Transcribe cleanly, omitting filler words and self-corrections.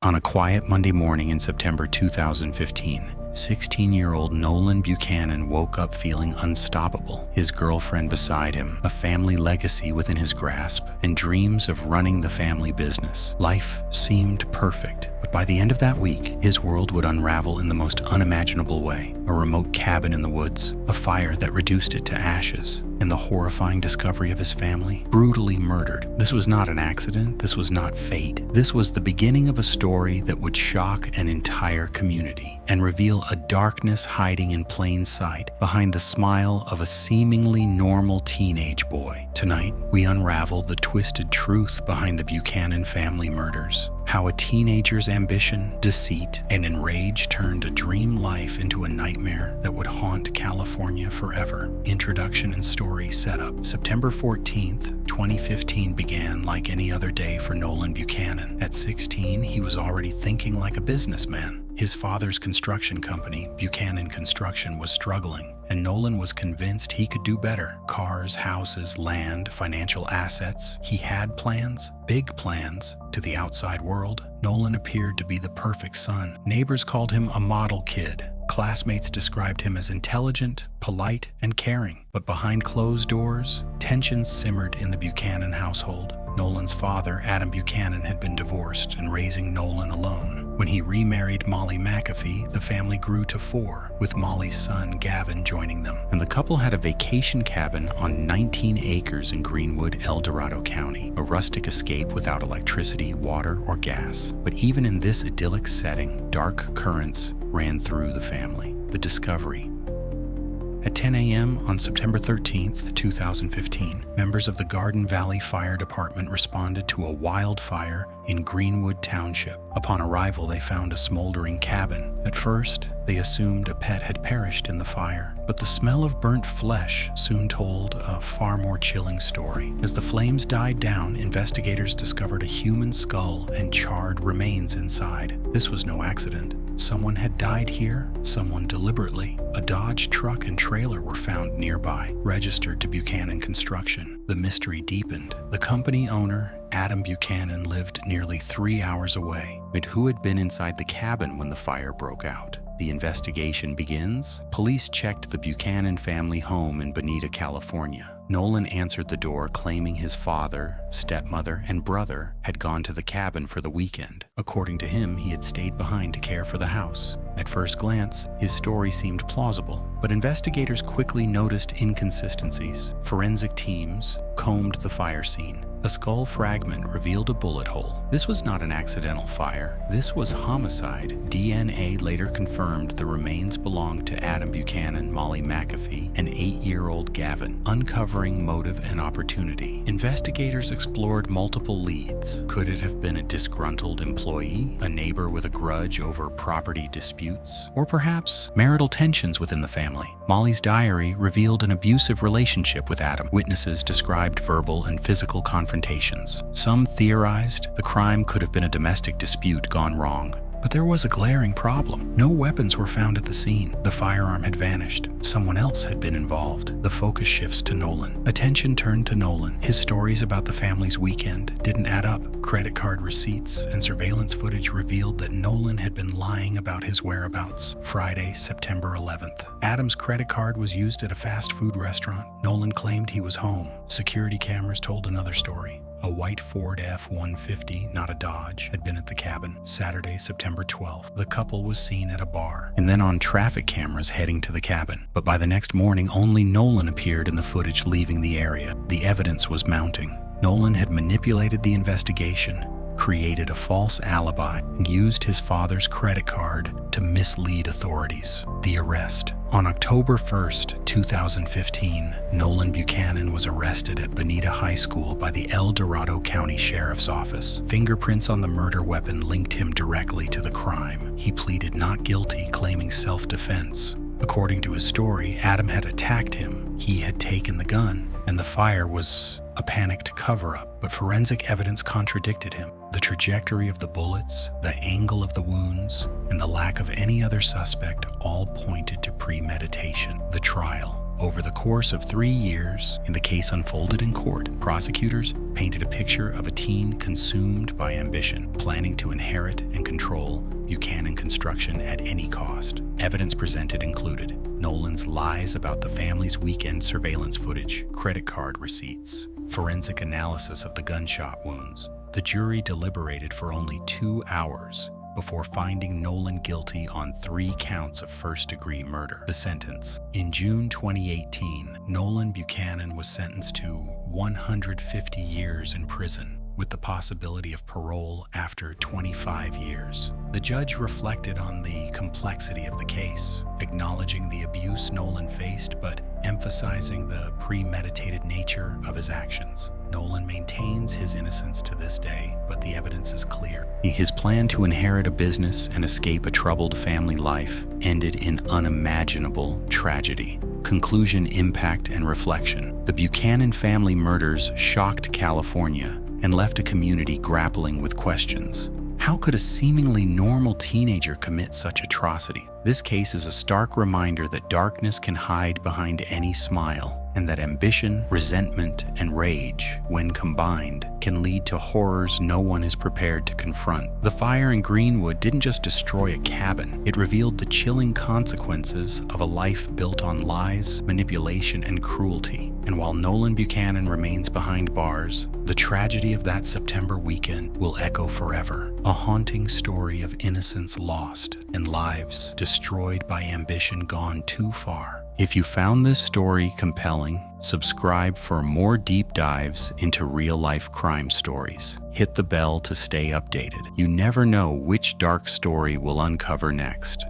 On a quiet Monday morning in September 2015, 16-year-old Nolan Buchanan woke up feeling unstoppable, his girlfriend beside him, a family legacy within his grasp, and dreams of running the family business. Life seemed perfect, but by the end of that week, his world would unravel in the most unimaginable way. A remote cabin in the woods, a fire that reduced it to ashes, and the horrifying discovery of his family brutally murdered. This was not an accident. This was not fate. This was the beginning of a story that would shock an entire community and reveal a darkness hiding in plain sight behind the smile of a seemingly normal teenage boy. Tonight, we unravel the twisted truth behind the Buchanan family murders. How a teenager's ambition, deceit, and enrage turned a dream life into a nightmare that would haunt California forever. Introduction and story setup. September 14th, 2015 began like any other day for Nolan Buchanan. At 16, he was already thinking like a businessman. His father's construction company, Buchanan Construction, was struggling, and Nolan was convinced he could do better. Cars, houses, land, financial assets. He had plans, big plans. To the outside world, Nolan appeared to be the perfect son. Neighbors called him a model kid. Classmates described him as intelligent, polite, and caring. But behind closed doors, tensions simmered in the Buchanan household. Nolan's father, Adam Buchanan, had been divorced and raising Nolan alone. When he remarried Molly McAfee, the family grew to 4, with Molly's son, Gavin, joining them. And the couple had a vacation cabin on 19 acres in Greenwood, El Dorado County, a rustic escape without electricity, water, or gas. But even in this idyllic setting, dark currents ran through the family. The discovery. At 10 a.m. on September 13th, 2015, members of the Garden Valley Fire Department responded to a wildfire in Greenwood Township. Upon arrival, they found a smoldering cabin. At first, they assumed a pet had perished in the fire, but the smell of burnt flesh soon told a far more chilling story. As the flames died down, investigators discovered a human skull and charred remains inside. This was no accident. Someone had died here, someone deliberately. A Dodge truck and trailer were found nearby, registered to Buchanan Construction. The mystery deepened. The company owner, Adam Buchanan, lived nearly 3 hours away. But who had been inside the cabin when the fire broke out? The investigation begins. Police checked the Buchanan family home in Bonita, California. Nolan answered the door claiming his father, stepmother, and brother had gone to the cabin for the weekend. According to him, he had stayed behind to care for the house. At first glance, his story seemed plausible, but investigators quickly noticed inconsistencies. Forensic teams combed the fire scene. A skull fragment revealed a bullet hole. This was not an accidental fire. This was homicide. DNA later confirmed the remains belonged to Adam Buchanan, Molly McAfee, and 8-year-old Gavin, uncovering motive and opportunity. Investigators explored multiple leads. Could it have been a disgruntled employee, a neighbor with a grudge over property disputes, or perhaps marital tensions within the family? Molly's diary revealed an abusive relationship with Adam. Witnesses described verbal and physical confrontations. Some theorized the crime could have been a domestic dispute gone wrong. But there was a glaring problem. No weapons were found at the scene. The firearm had vanished. Someone else had been involved. The focus shifts to Nolan. Attention turned to Nolan. His stories about the family's weekend didn't add up. Credit card receipts and surveillance footage revealed that Nolan had been lying about his whereabouts. Friday, September 11th. Adam's credit card was used at a fast food restaurant. Nolan claimed he was home. Security cameras told another story. A white Ford F-150, not a Dodge, had been at the cabin. Saturday, September 12th. The couple was seen at a bar, and then on traffic cameras heading to the cabin. But by the next morning, only Nolan appeared in the footage leaving the area. The evidence was mounting. Nolan had manipulated the investigation, created a false alibi, and used his father's credit card to mislead authorities. The arrest. On October 1st, 2015, Nolan Buchanan was arrested at Bonita High School by the El Dorado County Sheriff's Office. Fingerprints on the murder weapon linked him directly to the crime. He pleaded not guilty, claiming self-defense. According to his story, Adam had attacked him. He had taken the gun, and the fire was a panicked cover-up, but forensic evidence contradicted him. The trajectory of the bullets, the angle of the wounds, and the lack of any other suspect all pointed to premeditation. The trial. Over the course of 3 years, and the case unfolded in court, prosecutors painted a picture of a teen consumed by ambition, planning to inherit and control Buchanan Construction at any cost. Evidence presented included Nolan's lies about the family's weekend surveillance footage, credit card receipts, forensic analysis of the gunshot wounds. The jury deliberated for only 2 hours before finding Nolan guilty on 3 counts of first-degree murder. The sentence. In June 2018, Nolan Buchanan was sentenced to 150 years in prison, with the possibility of parole after 25 years. The judge reflected on the complexity of the case, acknowledging the abuse Nolan faced, but emphasizing the premeditated nature of his actions. Nolan maintains his innocence to this day, but the evidence is clear. His plan to inherit a business and escape a troubled family life ended in unimaginable tragedy. Conclusion, impact, and reflection. The Buchanan family murders shocked California and left a community grappling with questions. How could a seemingly normal teenager commit such atrocity? This case is a stark reminder that darkness can hide behind any smile, and that ambition, resentment, and rage, when combined, can lead to horrors no one is prepared to confront. The fire in Greenwood didn't just destroy a cabin, it revealed the chilling consequences of a life built on lies, manipulation, and cruelty. And while Nolan Buchanan remains behind bars, the tragedy of that September weekend will echo forever. A haunting story of innocence lost and lives destroyed by ambition gone too far. If you found this story compelling, subscribe for more deep dives into real-life crime stories. Hit the bell to stay updated. You never know which dark story we'll uncover next.